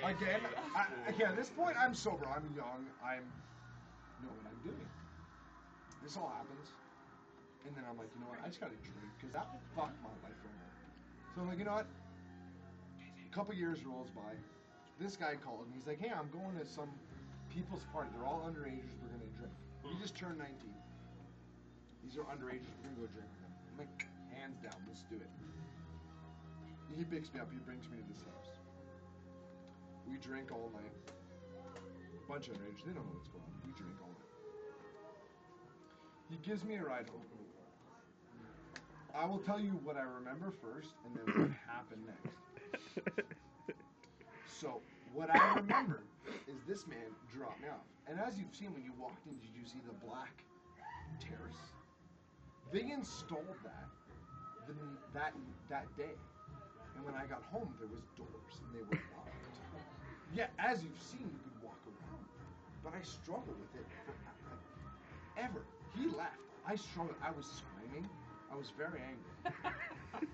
Again, at this point, I'm sober. I'm young. I know what I'm doing. This all happens. And then I'm like, you know what? I just got to drink because that fucked my life forever. So I'm like, you know what? A couple years rolls by. This guy called me. He's like, hey, I'm going to some people's party. They're all underagers. We're going to drink. We just turned 19. These are underagers. We're going to go drink with them. I'm like, hands down, let's do it. He picks me up. He brings me to this house. We drink all night. A bunch of underagers. They don't know what's going on. We drink all night. He gives me a ride home. I will tell you what I remember first and then what happened next. So, what I remember is this man dropped me off. And as you've seen when you walked in, did you see the black terrace? They installed that day. And when I got home, there was doors and they were locked. Yeah, as you've seen, you could walk around. But I struggled with it ever. He left. I struggled. I was screaming. I was very angry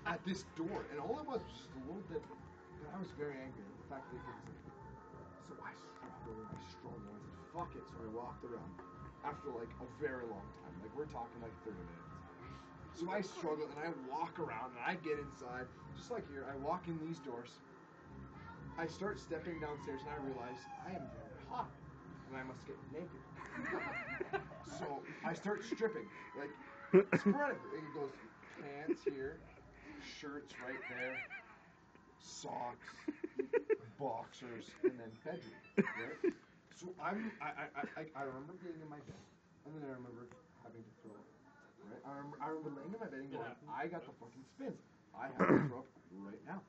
at this door. And all it was just a little bit, but I was very angry at the fact that they couldn't see me. So I struggled. I said, fuck it. So I walked around after like a very long time. Like we're talking like 30 minutes. So I struggle and I walk around and I get inside, just like here. I walk in these doors. I start stepping downstairs and I realize I am very hot and I must get naked. So I start stripping, like sporadically. It goes pants here, shirts right there, socks, boxers, and then bedroom. Right? So I remember being in my bed, and then I remember having to throw up. Right? I remember laying in my bed and going, I got the fucking spins. I have to throw up right now.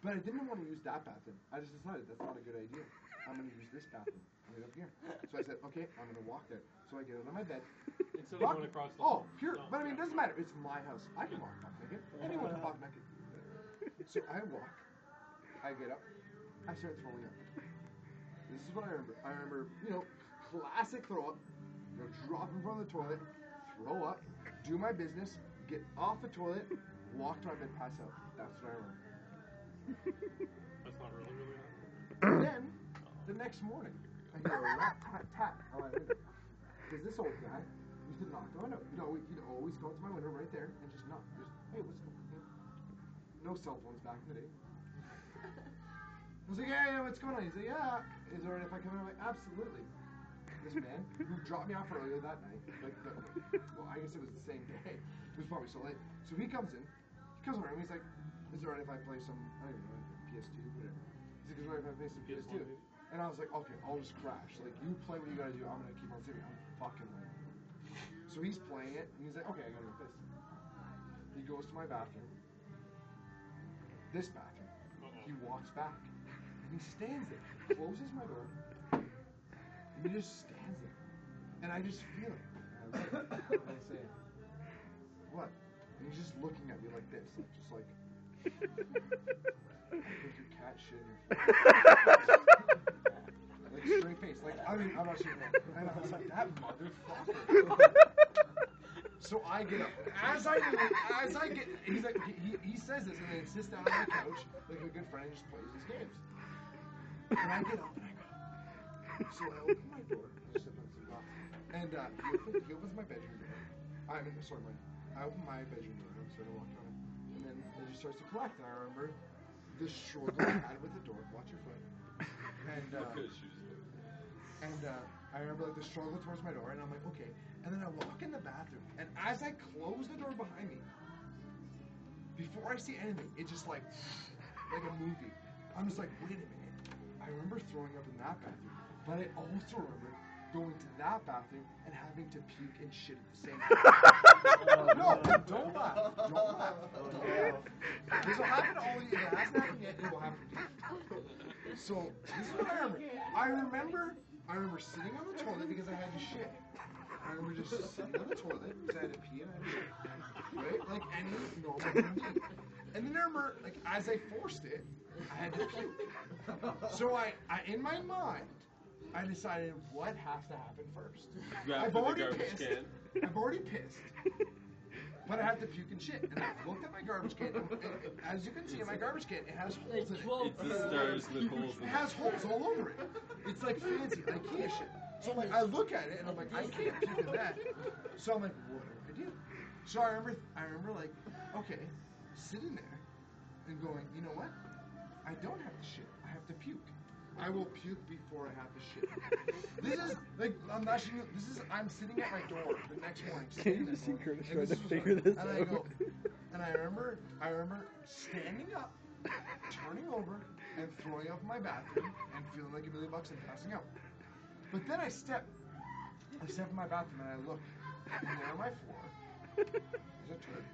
But I didn't want to use that bathroom. I just decided that's not a good idea. I'm going to use this bathroom right up here. So I said, okay, I'm going to walk there. So I get out of my bed. Instead of going across the pure. But I mean, it doesn't matter. It's my house. I can walk back naked. Anyone can walk naked. So I walk. I get up. I start throwing up. This is what I remember. I remember, classic throw up. Drop in front of the toilet. Throw up. Do my business. Get off the toilet. Walk to my bed. Pass out. That's what I remember. That's not really Then, the next morning, I hear a rat tat on my window. Because this old guy used to knock on my window. He'd always go to my window right there and just knock. Just, hey, what's going on? No cell phones back in the day. I was like, yeah, what's going on? He's like, yeah. Is there if I come in? I'm like, absolutely. This man who dropped me off earlier that night, well, I guess it was the same day. It was probably so late. So he comes in. He comes around. He's like, is it alright if I play some, I don't know, PS2, whatever. He's like, is it alright if I play some PS2? And I was like, okay, I'll just crash. Like, you play what you gotta do, I'm gonna keep on singing. I'm fucking late. So he's playing it, and he's like, okay, I gotta go piss. He goes to my bathroom. This bathroom. He walks back. And he stands there. He closes my door. And he just stands there. And I just feel it. And I look at him, and I say, what? And he's just looking at me like this, just like, I think your cat shit in your face. Like straight face. Like, I mean, I'm not sure. And I was like, that motherfucker. So I get up. As I get, he's like, he says this and then sits down on the couch like a good friend and just plays his games. And I get up and I go. So I open my door. I sit on some box. And he opens my bedroom door. I open my bedroom door and I'm starting to walk on it. And then it just starts to collect. And I remember the struggle I had with the door. Watch your foot. And I remember like the struggle towards my door. And I'm like, okay. And then I walk in the bathroom. And as I close the door behind me, before I see anything, it's just like a movie. I'm just like, wait a minute. I remember throwing up in that bathroom, but I also remember going to that bathroom and having to puke and shit at the same time. No, don't laugh. Don't laugh. Don't laugh. This will happen to all of you. If it hasn't happened yet, it will happen to you. So, this is what I remember. I remember sitting on the toilet because I had to shit. I remember just sitting on the toilet because I had to pee and I had to shit. Right? Like any normal human being. And then I remember, like, as I forced it, I had to puke. So I in my mind, I decided what has to happen first. I've already pissed. but I have to puke and shit. And I looked at my garbage can, and as you can see in my garbage can, it has holes in it. It's the stars with holes in It it. has holes all over it. It's like fancy IKEA shit. So I'm like, I look at it and I'm like, I can't puke in that. So I'm like, what do I do? So I remember like, okay, sitting there and going, you know what? I don't have to shit. I have to puke. I will puke before I have to shit. This is like I'm sitting at my door the next morning. Can you just see Curtis trying to figure this out? And I go, and I remember standing up, turning over, and throwing up in my bathroom and feeling like $1 million and passing out. But then I step in my bathroom and I look, and there on my floor, there's a turd.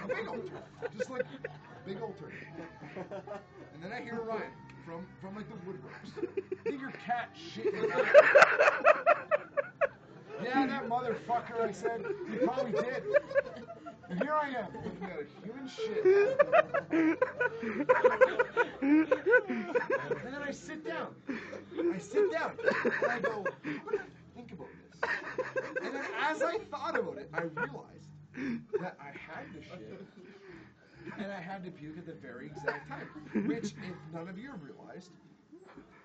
A big old turd. Just like a big old turd. And then I hear Ryan from like the woodworks. I think your cat shit in the bathroom. Yeah, that motherfucker, I said. He probably did. And here I am, looking at a human shit. And then I sit down. And I go, I'm going to think about this. And then as I thought about it, I realized that I had to shit. And I had to puke at the very exact time. Which, if none of you have realized,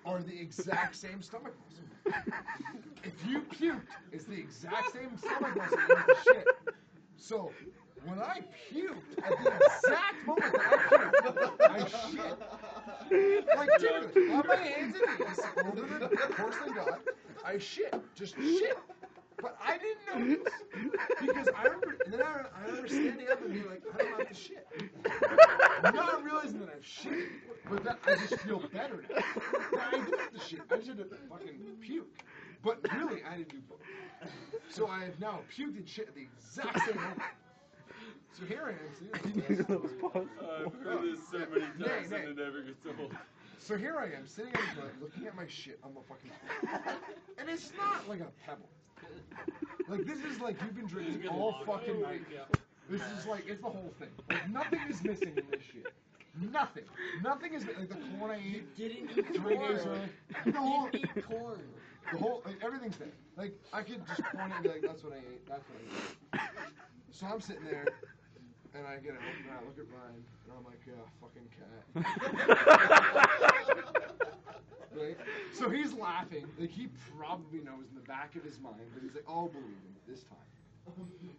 are the exact same stomach muscle. If you puked, it's the exact same stomach muscle as the shit. So, when I puked, at the exact moment that I shit. Like, typically, on my hands and knees, over the porcelain god, I shit. Just shit. But I didn't know this. Because I remember standing up and being like, I don't have to shit. Not realizing that I've shit, but that I just feel better now. But I didn't have to shit. I just had to fucking puke. But really, I didn't do both. So I have now puked and shit at the exact same moment. So here I am. I've heard this so many times and it never gets old. So here I am, sitting on the toilet, looking at my shit on the fucking floor. And it's not like a pebble. Like, this is like you've been drinking all fucking night. This is like, it's the whole thing. Like, nothing is missing in this shit. Nothing. Nothing is, like, the corn I ate. Didn't eat 3 days early. Didn't eat corn. The whole, like, everything's there. Like, I could just point and be like, that's what I ate. That's what I ate. So I'm sitting there, and I get it home, and I look at Ryan, and I'm like, yeah, fucking cat. Right? So he's laughing. Like, he probably knows in the back of his mind, but he's like, I'll believe him this time.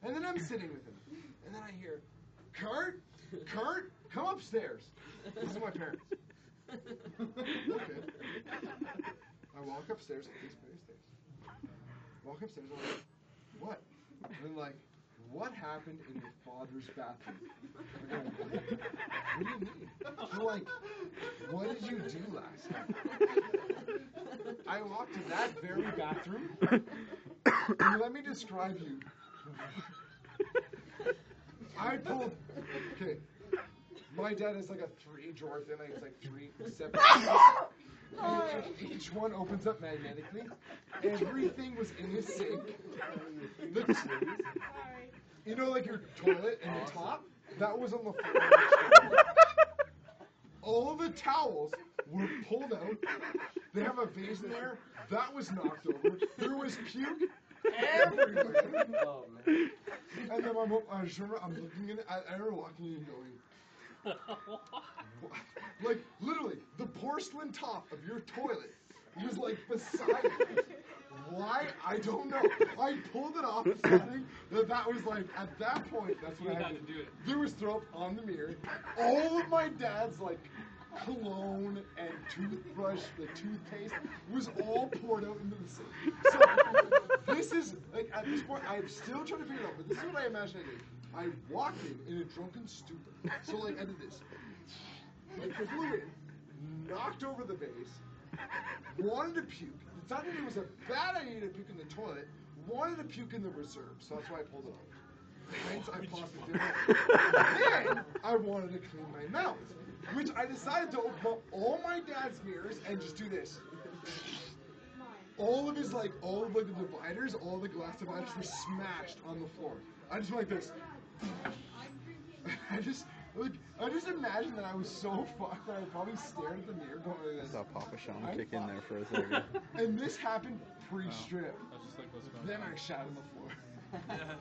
And then I'm sitting with him, and then I hear, Kurt, come upstairs. This is my parents. Okay. I walk upstairs, like these very stairs. Walk upstairs, I'm like, what? And then like, what happened in your father's bathroom? What do you mean? So like, what did you do last night? I walked to that very bathroom, and let me describe you. I pulled, okay, my dad has like a 3-drawer thing, like it's like 3 separate and each one opens up magnetically. Everything was in his sink. You know, like your toilet and the top? That was on the floor. All the towels were pulled out. They have a vase in there. That was knocked over. There was puke everywhere. Oh, man. And then I just remember, I'm looking at it. I remember walking in and going, what? Like, literally, the porcelain top of your toilet was, like, beside it. Why? I don't know. I pulled it off something that was, like, at that point, that's what I had to do. There was throw up on the mirror. All of my dad's, like, cologne and toothbrush, the toothpaste, was all poured out into the sink. So, this is, like, at this point, I'm still trying to figure it out, but this is what I imagine I did. I walked in a drunken stupor. So, like, I did this. I flew in, knocked over the vase, wanted to puke. Decided it was a bad idea to puke in the toilet, wanted to puke in the reserve, so that's why I pulled it off. Hence, I paused it. Then, I wanted to clean my mouth, which I decided to open up all my dad's mirrors and just do this. All of the dividers, all the glass dividers were smashed on the floor. I just went like this. I just imagined that I was so fucked that I probably stared at the mirror going like this. I saw Papa Sean kick in there for a second. And this happened pre-strip. That's just like what's going Then on. I shat on the floor. Yeah.